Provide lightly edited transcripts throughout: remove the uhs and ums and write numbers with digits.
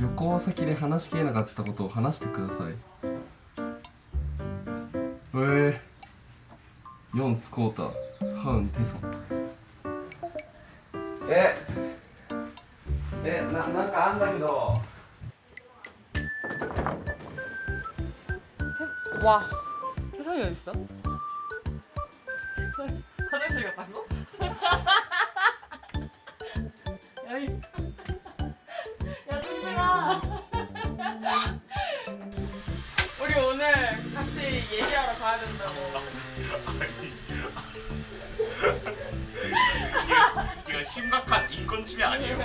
旅行先で話しきれなかったことを話してください。ヨンスコータハウンテソン。なんかあんだけど。 와, 세상에 어딨어? 화장실 갔다고? 야, 야, 승진아. 우리 오늘 같이 얘기하러 가야 된다고. 이거 심각한 인권 침해 아니에요?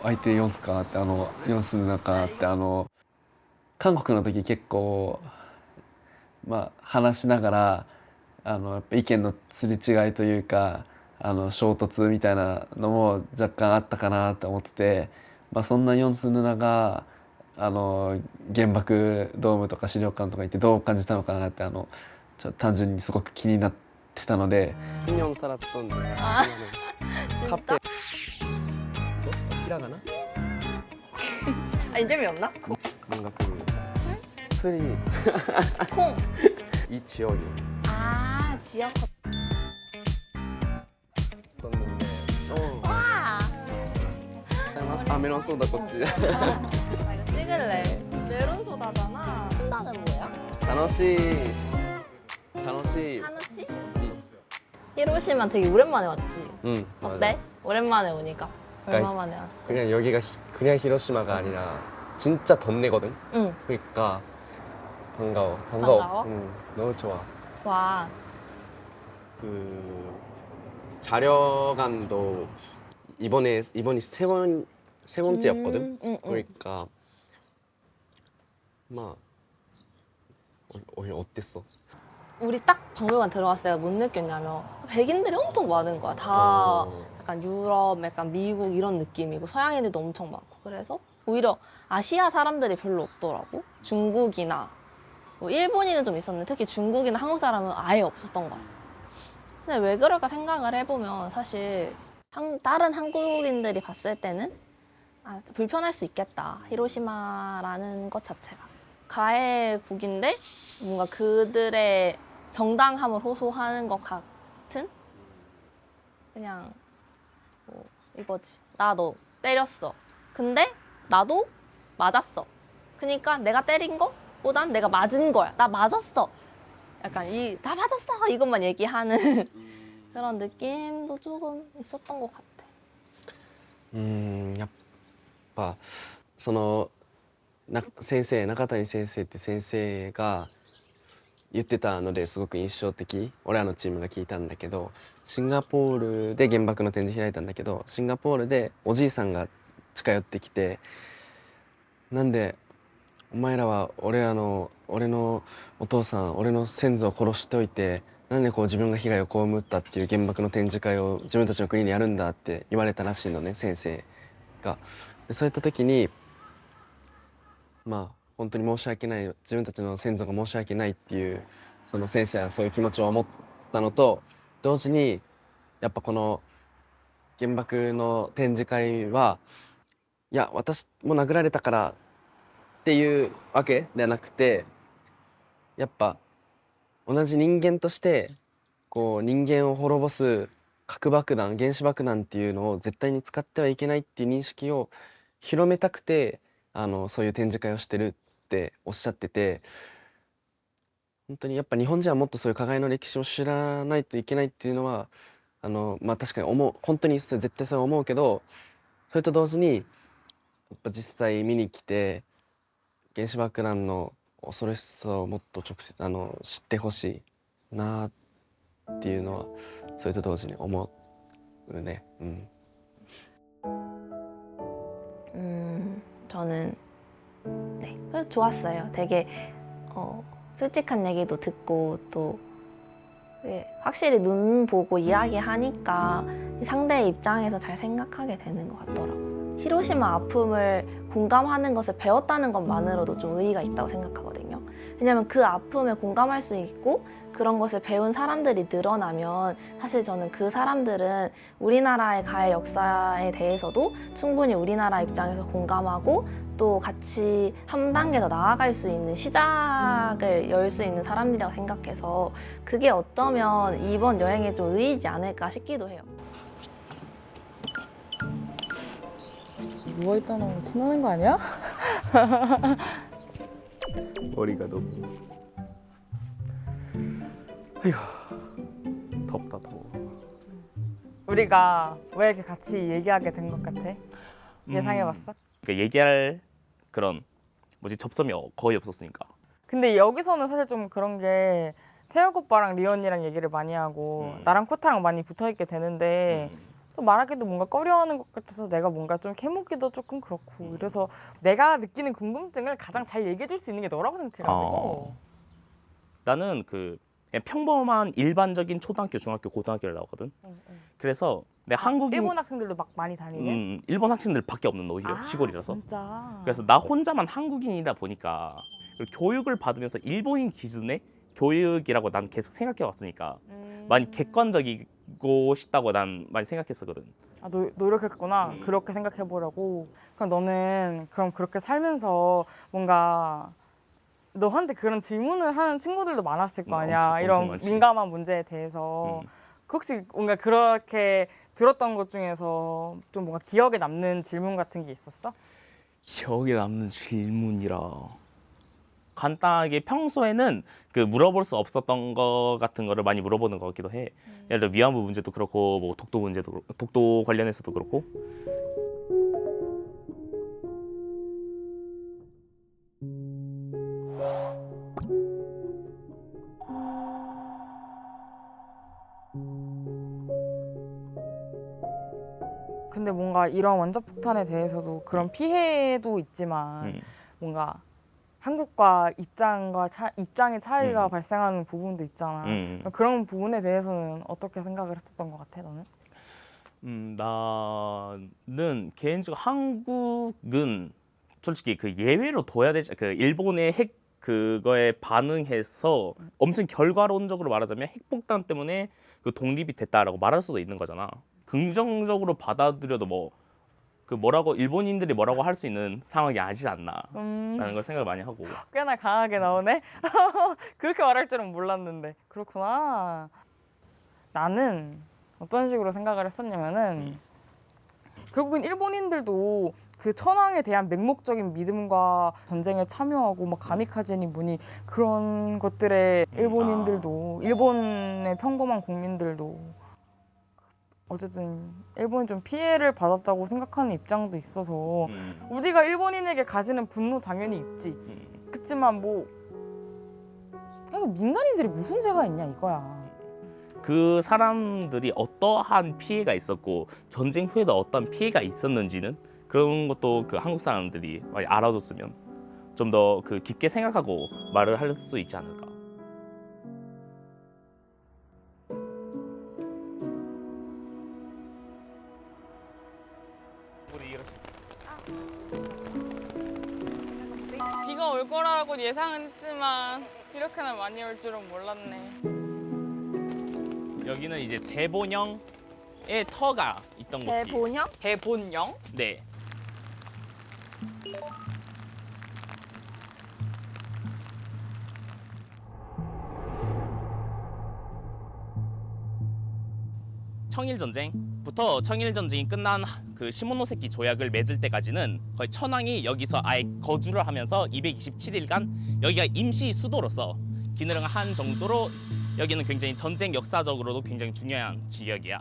相手ヨンスかってヨンスの中って韓国の時結構話しながらやっぱ意見のすれ違いというか衝突みたいなのも若干あったかなと思ってて、そんなヨンスヌナが原爆ドームとか資料館とか行ってどう感じたのかなってちょっと単純にすごく気になってたので。ピニョンサラットンカッペひらがな 아니, 재미없나? 뭔가 쓰리 콩. 이 지역이 아, 지역. 썼는데 와. 아 메론 소다 껍질. 나 이거 찍을래. 메론 소다잖아. 한다는 뭐야? 楽しい 하나씩? 히로시마 되게 오랜만에 왔지? 응 어때? 오랜만에 오니까. 얼마 만에 왔어? 그냥 여기가 그냥 히로시마가 아니라 진짜 덥네거든. 응. 그러니까 반가워. 반가워? 응, 너무 좋아. 와. 그 자려간도 이번이 세 번째였거든. 응. 그러니까 어땠어? 우리 딱 박물관 들어갔을 때 내가 못 느꼈냐면 백인들이 엄청 많은 거야. 다 약간 유럽, 약간 미국 이런 느낌이고 서양인들도 엄청 많고 그래서 오히려 아시아 사람들이 별로 없더라고. 중국이나 뭐 일본인은 좀 있었는데 특히 중국이나 한국 사람은 아예 없었던 것 같아. 근데 왜 그럴까 생각을 해보면 사실 다른 한국인들이 봤을 때는 불편할 수 있겠다. 히로시마라는 것 자체가. 가해국인데 뭔가 그들의 정당함을 호소하는 것 같은? 그냥 뭐 이거지. 나 너 때렸어. 근데 나도 맞았어. 그러니까 내가 때린 거보단 내가 맞은 거야. 나 맞았어. 약간 나 맞았어 이것만 얘기하는 그런 느낌도 조금 있었던 것 같아. やっぱその中谷先生って先生が言ってたのですごく印象的。俺らのチームが聞いたんだけど、シンガポールで原爆の展示開いたんだけど、シンガポールでおじいさんが近寄ってきて、なんでお前らは俺のお父さん、俺の先祖を殺しておいて、なんでこう自分が被害を被ったっていう原爆の展示会を自分たちの国でやるんだって言われたらしいのね、先生が。でそういった時に本当に申し訳ない、自分たちの先祖が申し訳ないっていうその先生はそういう気持ちを持ったのと同時に、やっぱこの原爆の展示会はいや私も殴られたからっていうわけではなくて、やっぱ同じ人間としてこう人間を滅ぼす核爆弾、原子爆弾っていうのを絶対に使ってはいけないっていう認識を広めたくてそういう展示会をしてるっておっしゃってて、本当にやっぱ日本人はもっとそういう加害の歴史を知らないといけないっていうのは確かに本当に絶対そう思うけど、それと同時にやっぱ実際見に来て原子爆弾の恐ろしさをもっと直接知ってほしいなっていうのはそれと同時に思うね。저는 네, 그래서 좋았어요. 되게 솔직한 얘기도 듣고 또 확실히 눈 보고 이야기하니까 상대의 입장에서 잘 생각하게 되는 것 같더라고요. 히로시마 아픔을 공감하는 것을 배웠다는 것만으로도 좀 의의가 있다고 생각하거든요. 왜냐면 그 아픔에 공감할 수 있고 그런 것을 배운 사람들이 늘어나면 사실 저는 그 사람들은 우리나라의 가해 역사에 대해서도 충분히 우리나라 입장에서 공감하고 또 같이 한 단계 더 나아갈 수 있는 시작을 열 수 있는 사람들이라고 생각해서 그게 어쩌면 이번 여행에 좀 의의지 않을까 싶기도 해요. 누워있다 나오면 티나는 거 아니야? 머리가 너무 아휴 덥다 더워. 우리가 왜 이렇게 같이 얘기하게 된 것 같아? 예상해봤어? 그러니까 얘기할 그런 접점이 거의 없었으니까. 근데 여기서는 사실 좀 그런 게 태욱 오빠랑 리언이랑 얘기를 많이 하고 나랑 코타랑 많이 붙어있게 되는데 또 말하기도 뭔가 꺼려하는 것 같아서 내가 뭔가 좀 캐묻기도 조금 그렇고 그래서 내가 느끼는 궁금증을 가장 잘 얘기해줄 수 있는 게 너라고 생각해가지고 나는 그냥 평범한 일반적인 초등학교, 중학교, 고등학교를 나오거든. 그래서 내 한국인 일본 학생들도 막 많이 다니네? 일본 학생들밖에 없는 오히려 아, 시골이라서. 진짜? 그래서 나 혼자만 한국인이다 보니까 그리고 교육을 받으면서 일본인 기준의 교육이라고 난 계속 생각해 왔으니까 많이 객관적이고 싶다고 난 많이 생각했었거든. 아, 노력했구나. 그렇게 생각해보려고. 그럼 너는 그렇게 살면서 뭔가 너한테 그런 질문을 하는 친구들도 많았을 거 아니야. 엄청 이런 많지. 민감한 문제에 대해서. 그 혹시 뭔가 그렇게 들었던 것 중에서 좀 뭔가 기억에 남는 질문 같은 게 있었어? 기억에 남는 질문이라 간단하게 평소에는 그 물어볼 수 없었던 거 같은 거를 많이 물어보는 것 같기도 해. 예를 들어 위안부 문제도 그렇고 뭐 독도 문제도 독도 관련해서도 그렇고. 근데 뭔가 이런 원자폭탄에 대해서도 그런 피해도 있지만 뭔가 한국과 입장의 차이가 발생하는 부분도 있잖아. 그런 부분에 대해서는 어떻게 생각을 했었던 것 같아, 너는? 나는 개인적으로 한국은 솔직히 그 예외로 둬야 되지. 그 일본의 핵 그거에 반응해서 엄청 결과론적으로 말하자면 핵폭탄 때문에 그 독립이 됐다라고 말할 수도 있는 거잖아. 긍정적으로 받아들여도 뭐라고 일본인들이 뭐라고 할 수 있는 상황이 아니지 않나라는 걸 생각을 많이 하고. 꽤나 강하게 나오네? 그렇게 말할 줄은 몰랐는데. 그렇구나. 나는 어떤 식으로 생각을 했었냐면은 결국엔 일본인들도 그 천황에 대한 맹목적인 믿음과 전쟁에 참여하고 막 가미카제니 뭐니 그런 것들에 일본인들도 일본의 평범한 국민들도 어쨌든 일본이 좀 피해를 받았다고 생각하는 입장도 있어서 우리가 일본인에게 가지는 분노 당연히 있지. 그치만 뭐 민간인들이 무슨 죄가 있냐 이거야. 그 사람들이 어떠한 피해가 있었고 전쟁 후에도 어떤 피해가 있었는지는 그런 것도 그 한국 사람들이 많이 알아줬으면 좀 더 그 깊게 생각하고 말을 할 수 있지 않을까. 비가 올 거라고 예상은 했지만 이렇게나 많이 올 줄은 몰랐네. 여기는 이제 대본형의 터가 있던 곳이. 대본형? 대본령? 네. 청일전쟁부터 청일전쟁이 끝난 그 시모노세키 조약을 맺을 때까지는 거의 천황이 여기서 아예 거주를 하면서 227일간 여기가 임시 수도로서 기능을 한 정도로 여기는 굉장히 전쟁 역사적으로도 굉장히 중요한 지역이야.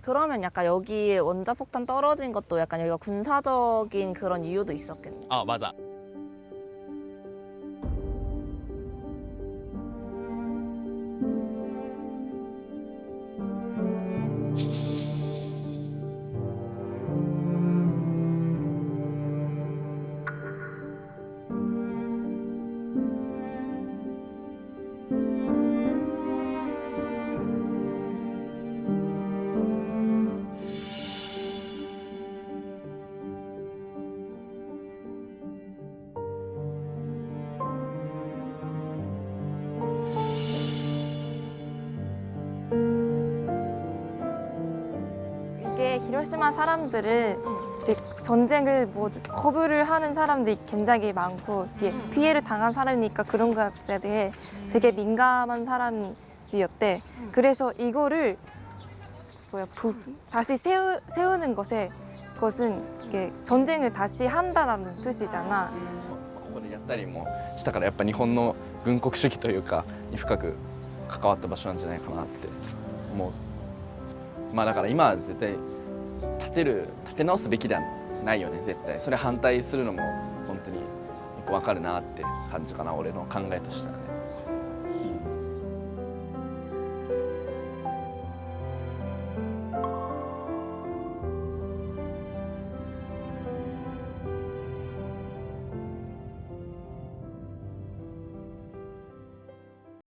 그러면 약간 여기 원자폭탄 떨어진 것도 약간 여기가 군사적인 그런 이유도 있었겠네. 아 맞아. 되게 히로시마 사람들은 이제 전쟁을 뭐 거부를 하는 사람들이 굉장히 많고 이게 피해를 당한 사람이니까 그런 것에 대해 되게 민감한 사람이었대. 그래서 이거를 다시 세우는 것은 이게 전쟁을 다시 한다라는 뜻이잖아. ここでやったりもしたからやっぱ日本の軍国主義というかに深く関わった場所なんじゃないかなって思う。まあだから今は絶対立て直すべきではないよね絶対。それ反対するのも本当によくわかるなって感じかな俺の考えとしてはね。